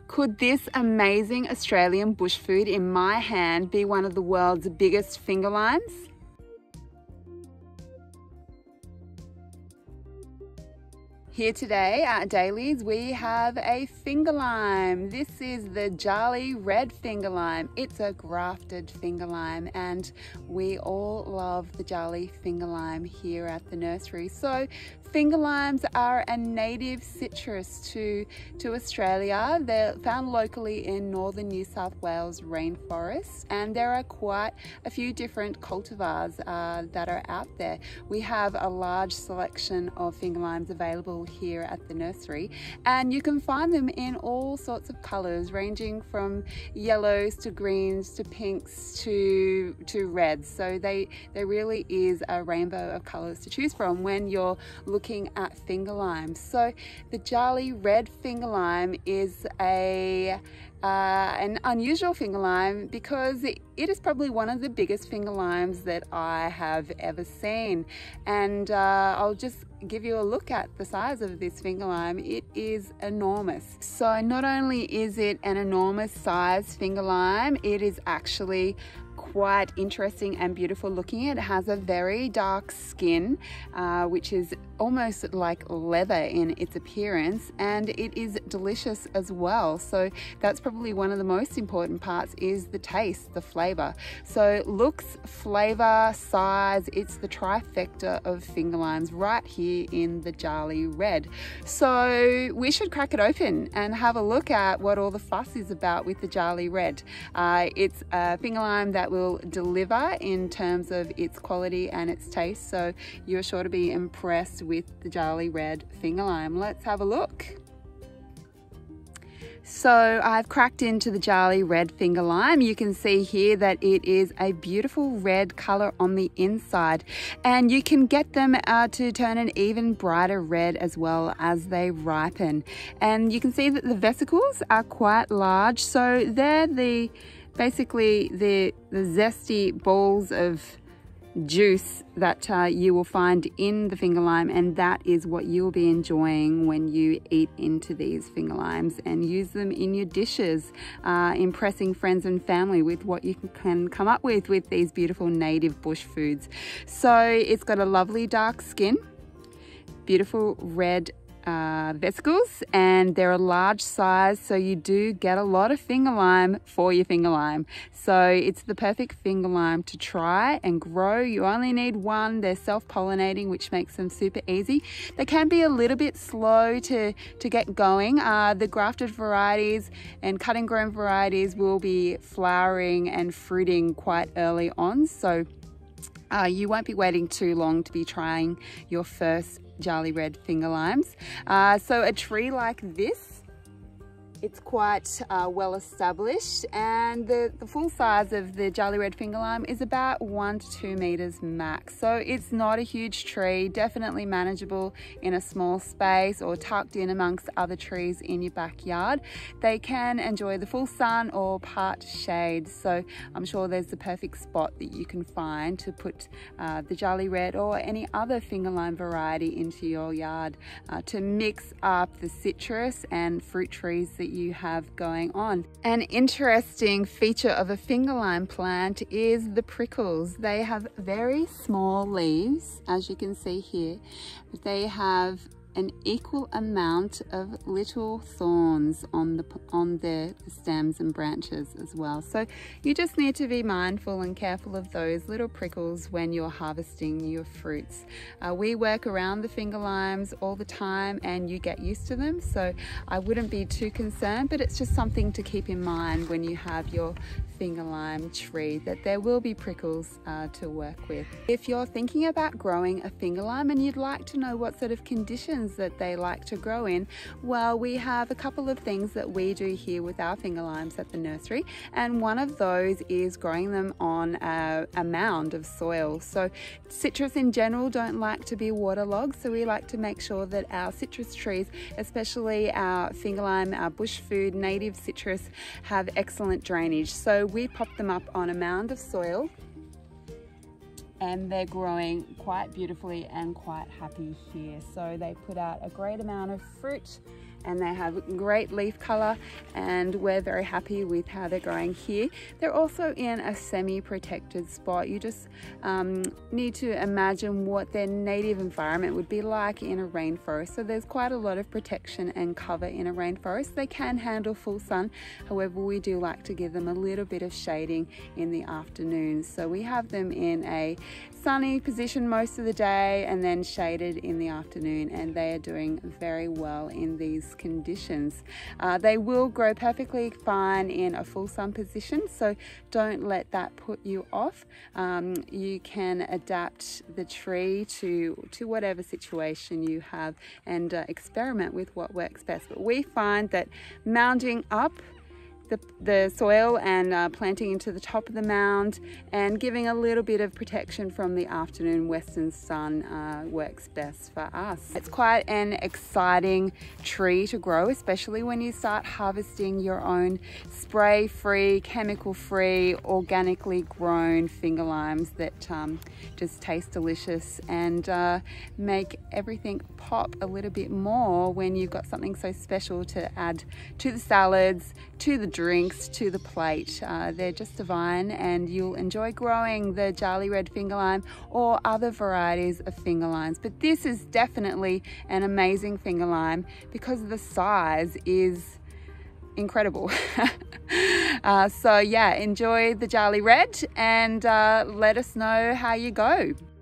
Could this amazing Australian bush food in my hand be one of the world's biggest finger limes? Here today at Daly's we have a finger lime. This is the Jali red finger lime. It's a grafted finger lime and we all love the Jali finger lime here at the nursery. So finger limes are a native citrus to Australia. They're found locally in northern New South Wales rainforest, and there are quite a few different cultivars that are out there. We have a large selection of finger limes available here at the nursery, and you can find them in all sorts of colors, ranging from yellows to greens to pinks to reds. So there really is a rainbow of colors to choose from when you're looking at finger limes. So the Jali red finger lime is an unusual finger lime because it is probably one of the biggest finger limes that I have ever seen. And I'll just give you a look at the size of this finger lime. It is enormous. So not only is it an enormous size finger lime, it is actually quite interesting and beautiful looking. It has a very dark skin, which is almost like leather in its appearance, and it is delicious as well. So that's probably one of the most important parts, is the taste, the flavor. So looks, flavor, size, it's the trifecta of finger limes right here in the Jali red. So we should crack it open and have a look at what all the fuss is about with the Jali red. It's a finger lime that will deliver in terms of its quality and its taste, so you're sure to be impressed with the Jali red finger lime. Let's have a look. So I've cracked into the Jali red finger lime. You can see here that it is a beautiful red color on the inside, and you can get them to turn an even brighter red as well as they ripen. And you can see that the vesicles are quite large, so they're basically the zesty balls of juice that you will find in the finger lime, and that is what you'll be enjoying when you eat into these finger limes and use them in your dishes, impressing friends and family with what you can come up with these beautiful native bush foods. So it's got a lovely dark skin, beautiful red vesicles, and they're a large size, so you do get a lot of finger lime for your finger lime. So it's the perfect finger lime to try and grow. You only need one. They're self-pollinating, which makes them super easy. They can be a little bit slow to get going. The grafted varieties and cut and grown varieties will be flowering and fruiting quite early on, so you won't be waiting too long to be trying your first Jali red finger limes. So a tree like this, it's quite well established, and the full size of the Jali red finger lime is about 1 to 2 meters max. So it's not a huge tree, definitely manageable in a small space or tucked in amongst other trees in your backyard. They can enjoy the full sun or part shade, so I'm sure there's the perfect spot that you can find to put the Jali red or any other finger lime variety into your yard to mix up the citrus and fruit trees that you have going on. An interesting feature of a finger lime plant is the prickles. They have very small leaves, as you can see here, but they have an equal amount of little thorns on the stems and branches as well. So you just need to be mindful and careful of those little prickles when you're harvesting your fruits. We work around the finger limes all the time and you get used to them, so I wouldn't be too concerned, but it's just something to keep in mind when you have your finger lime tree, that there will be prickles to work with. If you're thinking about growing a finger lime and you'd like to know what sort of conditions that they like to grow in, well, we have a couple of things that we do here with our finger limes at the nursery, and one of those is growing them on a mound of soil. So citrus in general don't like to be waterlogged, so we like to make sure that our citrus trees, especially our finger lime, our bush food native citrus, have excellent drainage. So we pop them up on a mound of soil and they're growing quite beautifully and quite happy here. So they put out a great amount of fruit and they have great leaf color, and we're very happy with how they're growing here. They're also in a semi-protected spot. You just need to imagine what their native environment would be like in a rainforest. So there's quite a lot of protection and cover in a rainforest. They can handle full sun, however we do like to give them a little bit of shading in the afternoon. So we have them in a sunny position most of the day and then shaded in the afternoon, and they are doing very well in these conditions. They will grow perfectly fine in a full sun position, so don't let that put you off. You can adapt the tree to whatever situation you have and experiment with what works best. But we find that mounding up the soil and planting into the top of the mound and giving a little bit of protection from the afternoon western sun works best for us. It's quite an exciting tree to grow, especially when you start harvesting your own spray-free, chemical-free, organically grown finger limes that just taste delicious and make everything pop a little bit more when you've got something so special to add to the salads, to the drinks, to the plate. They're just divine, and you'll enjoy growing the Jali red finger lime or other varieties of finger limes. But this is definitely an amazing finger lime because the size is incredible. So yeah, enjoy the Jali red and let us know how you go.